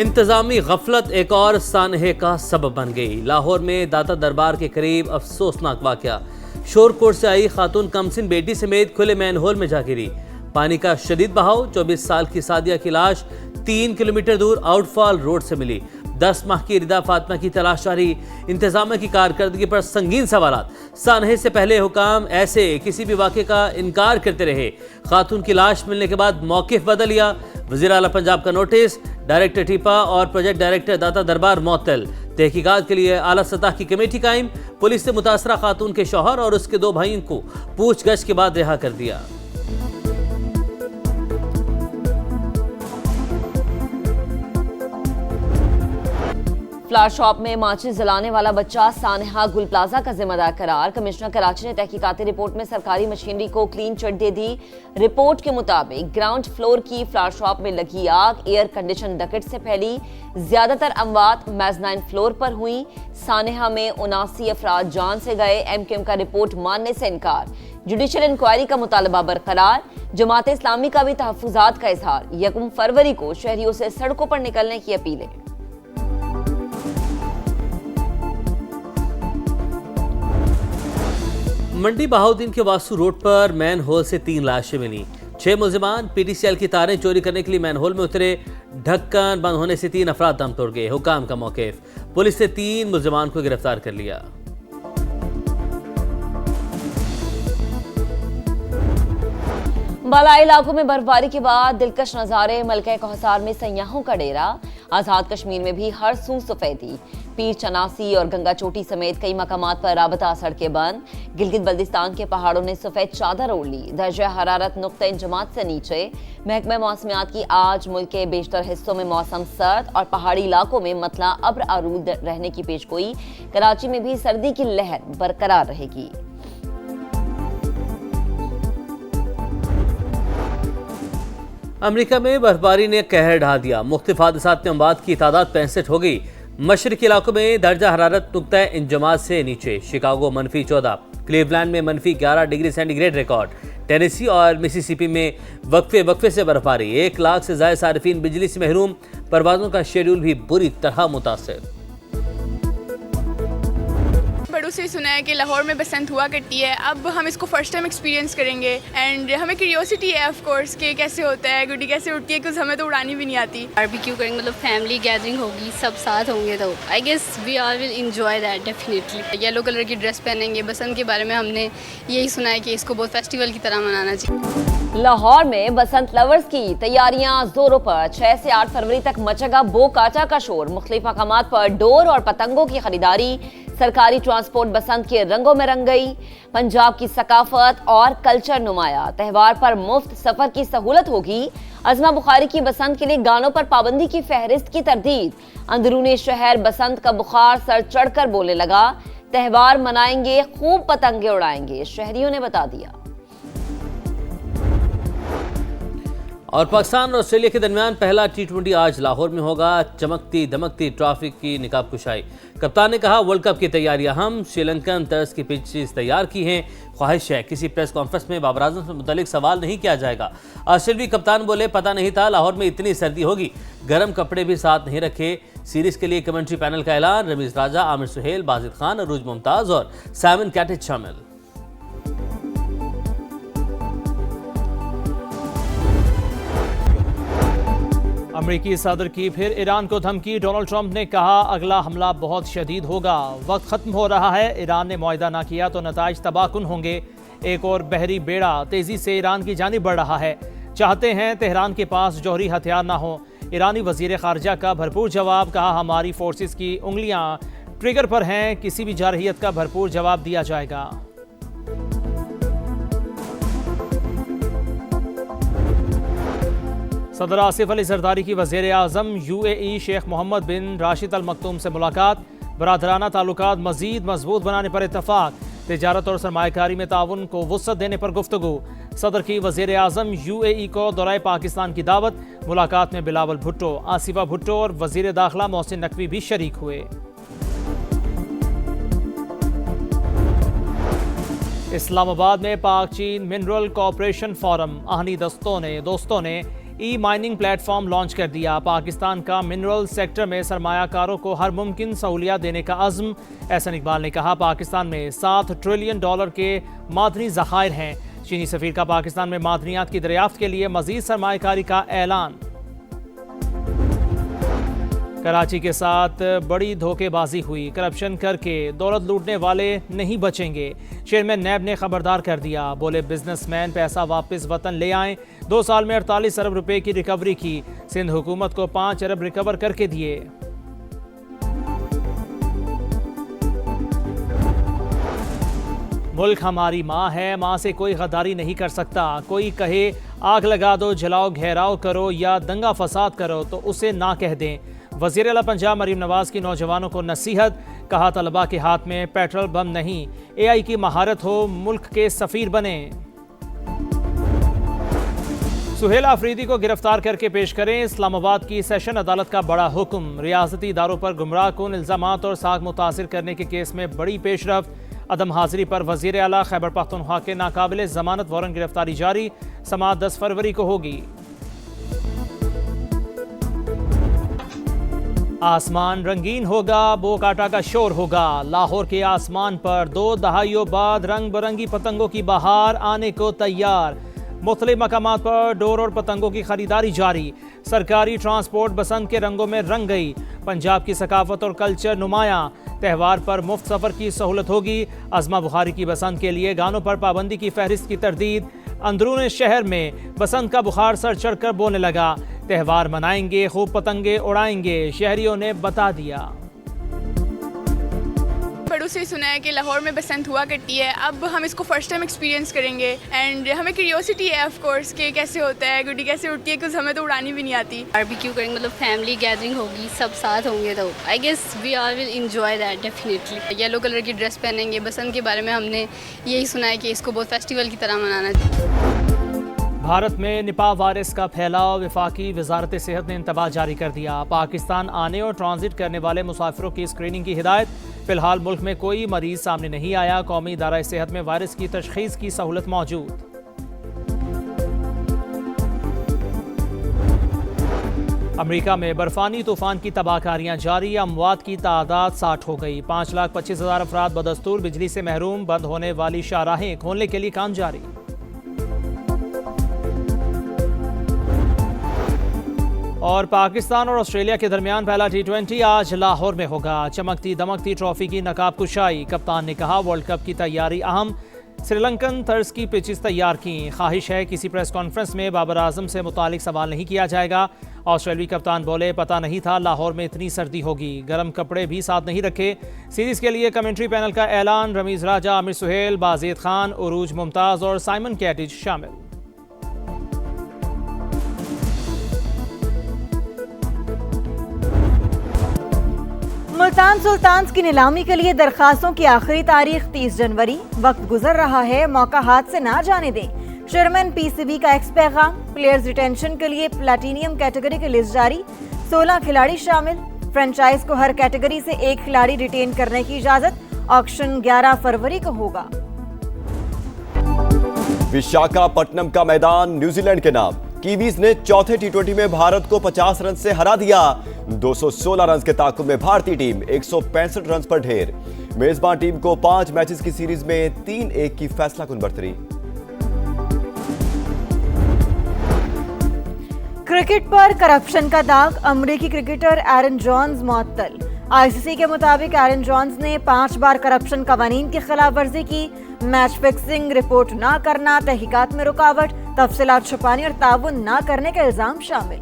इंतजामी गफलत एक और सानहे का सबब बन गई। लाहौर में दाता दरबार के करीब अफसोसनाक वाकया। शोरकोट से आई खातून कमसिन बेटी समेत खुले मैनहोल में जा गिरी। पानी का शदीद बहाव। 24 साल की सादिया की लाश 3 किलोमीटर दूर आउटफॉल रोड से मिली। 10 माह की रिदा फातिमा की तलाश जारी। इंतजाम की कारकर्दगी पर संगीन सवालात। सानहे से पहले हुकाम ऐसे किसी भी वाक़े का इनकार करते रहे। खातून की लाश मिलने के बाद मौक़िफ़ बदल लिया। वज़ीर आला पंजाब का नोटिस। डायरेक्टर टीपा और प्रोजेक्ट डायरेक्टर दाता दरबार मुअत्तल। तहकीकात के लिए आला सतह की कमेटी कायम। पुलिस ने मुतासरा खातून के शौहर और उसके 2 भाइयों को पूछगछ के बाद रिहा कर दिया। फ्लावर शॉप में माचिस जलाने वाला बच्चा सानहा गुल प्लाजा का जिम्मेदार करार। कमिश्नर कराची ने तहकीकाती रिपोर्ट में सरकारी मशीनरी को क्लीन चिट दे दी। रिपोर्ट के मुताबिक ग्राउंड फ्लोर की फ्लावर शॉप में लगी आग एयर कंडीशन डकेट से फैली। ज्यादातर अमवात मेज़नाइन फ्लोर पर हुई। सानहा में 79 अफराद जान से गए। एमक्यूएम का रिपोर्ट मानने से इनकार। जुडिशल इंक्वायरी का मुतालबा बरकरार। जमात इस्लामी का भी तहफ्फुजात का इजहार। 1 फरवरी को शहरियों से सड़कों पर निकलने की अपीलें। मंडी बहाउद्दीन के वासु रोड पर मैन होल से 3 लाशें मिली। 6 मुलजिमान पीटीसीएल की तारें चोरी करने के लिए मैन होल में उतरे। ढक्कन बंद होने से 3 अफराद दम तोड़ गए। हुकाम का मौक़िफ़। पुलिस ने 3 मुलजिमान को गिरफ्तार कर लिया। बालाई इलाकों में बर्फबारी के बाद दिलकश नज़ारे। मलका कौसार में सयाहों का डेरा। आज़ाद कश्मीर में भी हर सू सफेदी। पीर चनासी और गंगा चोटी समेत कई मकामात पर राबता सड़कें बंद। गिलगित बल्तिस्तान के पहाड़ों ने सफेद चादर ओढ़ ली। दर्जा हरारत नुक्ते इंजमात से नीचे। महकमा मौसमियात की आज मुल्क के बेशतर हिस्सों में मौसम सर्द और पहाड़ी इलाकों में मतला अब्र आरूद रहने की पेशगोई। कराची में भी सर्दी की लहर बरकरार रहेगी। अमेरिका में बर्फबारी ने कहर ढा दिया। मुख्तलिफ हादसात में अमवात की तादाद 65 हो गई। मशरकी इलाकों में दर्जा हरारत नुक्ता इंजमात से नीचे। शिकागो -14, क्लीवलैंड में -11 डिग्री सेंटीग्रेड रिकॉर्ड। टेनेसी और मिसिसिपी में वक्फे से बर्फबारी। 1 लाख से ज्यादा सारिफीन बिजली से महरूम। परवाजों का शेड्यूल भी बुरी तरह मुतासिर। बड़ों से सुना है कि लाहौर में बसंत हुआ करती है। अब हम इसको फर्स्ट टाइम एक्सपीरियंस करेंगे एंड हमें क्यूरियोसिटी है ऑफ कोर्स कि कैसे होता है, गुड्डी कैसे उठती है, कुछ हमें तो उड़ानी भी नहीं आती। बारबेक्यू करेंगे, मतलब फैमिली गैदरिंग होगी, सब साथ होंगे तो I guess we all will enjoy that definitely. Yellow colour की ड्रेस पहनेंगे। बसंत के बारे में हमने यही सुना है कि इसको बहुत फेस्टिवल की तरह मनाना चाहिए। लाहौर में बसंत लवर्स की तैयारियां जोरों पर। 6 से 8 फरवरी तक मचेगा बो काचा का शोर। मुख्तलिफ मकामात पर डोर और पतंगों की खरीदारी। सरकारी ट्रांसपोर्ट बसंत के रंगों में रंग गई। पंजाब की सकाफत और कल्चर नुमाया। त्यौहार पर मुफ्त सफर की सहूलत होगी। अज़मा बुखारी की बसंत के लिए गानों पर पाबंदी की फहरिस्त की तरदीद। अंदरूनी शहर बसंत का बुखार सर चढ़कर बोलने लगा। त्यौहार मनाएंगे, खूब पतंगे उड़ाएंगे, शहरियों ने बता दिया। और पाकिस्तान और ऑस्ट्रेलिया के दरमियान पहला T20 आज लाहौर में होगा। चमकती दमकती ट्रॉफी की निकाब कुशाई। कप्तान ने कहा वर्ल्ड कप की तैयारियां हम श्रीलंकन तर्ज की पिचेस तैयार की हैं। ख्वाहिश है किसी प्रेस कॉन्फ्रेंस में बाबर आजम से मुतालिक सवाल नहीं किया जाएगा। ऑस्ट्रेलियाई कप्तान बोले पता नहीं था लाहौर में इतनी सर्दी होगी। गर्म कपड़े भी साथ नहीं रखे। सीरीज के लिए कमेंट्री पैनल का ऐलान। रमीज राजा, आमिर सुहेल, बाजिद खान, अरूज मुमताज और साइमन कैटेज शामिल। अमेरिकी सदर की फिर ईरान को धमकी। डोनाल्ड ट्रंप ने कहा अगला हमला बहुत शदीद होगा। वक्त खत्म हो रहा है। ईरान ने मुआहदा ना किया तो नताइज तबाहकुन होंगे। एक और बहरी बेड़ा तेजी से ईरान की जानिब बढ़ रहा है। चाहते हैं तेहरान के पास जौहरी हथियार ना हो। ईरानी वजीर खारजा का भरपूर जवाब। कहा हमारी फोर्सेस की उंगलियां ट्रिगर पर हैं। किसी भी जारहियत का भरपूर जवाब दिया जाएगा। सदर आसिफ अली जरदारी की वज़ीर आज़म UAE शेख मोहम्मद बिन राशिद अल मकतूम से मुलाकात। बरादराना ताल्लुकात मज़ीद मजबूत बनाने पर इत्तफाक। तिजारत और सरमायाकारी में ताउन को वुसअत देने पर गुफ्तगू। सदर की वज़ीर आज़म UAE को दौराए पाकिस्तान की दावत। मुलाकात में बिलावल भुट्टो, आसिफा भुट्टो और वज़ीर दाखिला मोहसिन नकवी भी शरीक हुए। इस्लामाबाद में पाक चीन मिनरल कोऑपरेशन फोरम। आहनी दोस्तों ने ई माइनिंग प्लेटफॉर्म लॉन्च कर दिया। पाकिस्तान का मिनरल सेक्टर में सरमायाकारों को हर मुमकिन सहूलियत देने का अज़्म। एहसन इकबाल ने कहा, पाकिस्तान में $7 ट्रिलियन के मादनी ज़खायर हैं। चीनी सफीर का पाकिस्तान में मादनियात की दरियाफ्त के लिए मजीद सरमायाकारी का ऐलान। कराची के साथ बड़ी धोखेबाजी हुई, करप्शन करके दौलत लूटने वाले नहीं बचेंगे। चेयरमैन नैब ने खबरदार कर दिया, बोले बिजनेसमैन पैसा वापस वतन ले आएं। 2 साल में 48 अरब रुपए की रिकवरी की, सिंध हुकूमत को 5 अरब रिकवर करके दिए। मुल्क हमारी माँ है, माँ से कोई गद्दारी नहीं कर सकता। कोई कहे आग लगा दो, जलाओ, घेराव करो या दंगा फसाद करो तो उसे ना कह दें। वज़ीर आला पंजाब मरीम नवाज की नौजवानों को नसीहत, कहा तलबा के हाथ में पेट्रोल बम नहीं, AI की महारत हो, मुल्क के सफ़ीर बने। सुहेल आफरीदी को गिरफ्तार करके पेश करें, इस्लामाबाद की सेशन अदालत का बड़ा हुक्म। रियासती इदारों पर गुमराह कुन इल्ज़ामात और साख मुतासिर करने के केस में बड़ी पेशरफ्त। अदम हाजिरी पर वज़ीर आला खैबर पख्तूनख्वा के नाकाबिले ज़मानत वारंट गिरफ्तारी जारी, समाअत 10 फरवरी को होगी। आसमान रंगीन होगा, बोकाटा का शोर होगा। लाहौर के आसमान पर 2 दहाइयों बाद रंग बिरंगी पतंगों की बहार आने को तैयार। मुख्तलिफ मकामात पर डोर और पतंगों की खरीदारी जारी। सरकारी ट्रांसपोर्ट बसंत के रंगों में रंग गई। पंजाब की सकाफत और कल्चर नुमायां। त्यौहार पर मुफ्त सफ़र की सहूलत होगी। अज़मा बुखारी की बसंत के लिए गानों पर पाबंदी की फहरिस्त की तरदीद। अंदरून शहर में बसंत का बुखार सर चढ़कर बोलने लगा। त्यौहार मनाएंगे, खूब पतंगे उड़ाएंगे, शहरियों ने बता दिया। बड़ों से सुना है कि लाहौर में बसंत हुआ करती है, अब हम इसको फर्स्ट टाइम एक्सपीरियंस करेंगे एंड हमें क्यूरियोसिटी है ऑफ कोर्स कि कैसे होता है, गुड्डी कैसे उड़ती है, कुछ हमें तो उड़ानी भी नहीं आती। बारबेक्यू करेंगे, मतलब फैमिली गैदरिंग होगी, सब साथ होंगे तो I guess we all will enjoy that definitely. Yellow colour की ड्रेस पहनेंगे। बसंत के बारे में हमने यही सुना है कि इसको बहुत फेस्टिवल की तरह मनाना चाहिए। भारत में निपाह वायरस का फैलाव, वफाकी वजारत सेहत ने इंतबाह जारी कर दिया। पाकिस्तान आने और ट्रांजिट करने वाले मुसाफिरों की स्क्रीनिंग की हिदायत। फिलहाल मुल्क में कोई मरीज सामने नहीं आया। कौमी इदारा सेहत में वायरस की तशखीस की सहूलत मौजूद। अमेरिका में बर्फानी तूफान की तबाहकारियां जारी। अमवात की तादाद 60 हो गई। 5,25,000 अफराद बदस्तूर बिजली से महरूम। बंद होने वाली शाहराहें खोलने के लिए काम जारी। और पाकिस्तान और ऑस्ट्रेलिया के दरमियान पहला T20 आज लाहौर में होगा। चमकती दमकती ट्रॉफी की नकाब कुशाई। कप्तान ने कहा, वर्ल्ड कप की तैयारी अहम। श्रीलंकन तर्ज की पिचेस तैयार की। ख्वाहिश है किसी प्रेस कॉन्फ्रेंस में बाबर आजम से मुतालिक सवाल नहीं किया जाएगा। ऑस्ट्रेलियाई कप्तान बोले, पता नहीं था लाहौर में इतनी सर्दी होगी, गर्म कपड़े भी साथ नहीं रखे। सीरीज के लिए कमेंट्री पैनल का ऐलान। रमीज राजा, आमिर सुहेल, बाज़ीद खान, उरूज मुमताज़ और साइमन कैटिज शामिल। मुल्तान सुल्तान्स की नीलामी के लिए दरखास्तों की आखिरी तारीख 30 जनवरी। वक्त गुजर रहा है, मौका हाथ से ना जाने दें। चेयरमैन PCB का एक्स पैगाम। प्लेयर्स रिटेंशन के लिए प्लैटिनियम कैटेगरी की लिस्ट जारी। 16 खिलाड़ी शामिल। फ्रेंचाइज को हर कैटेगरी से 1 खिलाड़ी रिटेन करने की इजाजत। ऑक्शन 11 फरवरी को होगा। विशाखापट्टनम का मैदान न्यूजीलैंड के नाम। कीवीज ने चौथे T20 में भारत को 50 रन से हरा दिया। 216 रन के ताकुब में भारतीय टीम 165 रन पर ढेर। मेजबान टीम को 5 मैचेस की सीरीज में 3-1 की फैसलाकुन बढ़तरी। क्रिकेट पर करप्शन का दाग। अमेरिकी क्रिकेटर एरन जॉन्स मुअत्तल। ICC के मुताबिक एरन जॉन्स ने 5 बार करप्शन कवानीन की खिलाफ वर्जी की। मैच फिक्सिंग, रिपोर्ट ना करना, तहकीकात में रुकावट, तफसीलात छुपाने और ताउन ना करने का इल्जाम शामिल।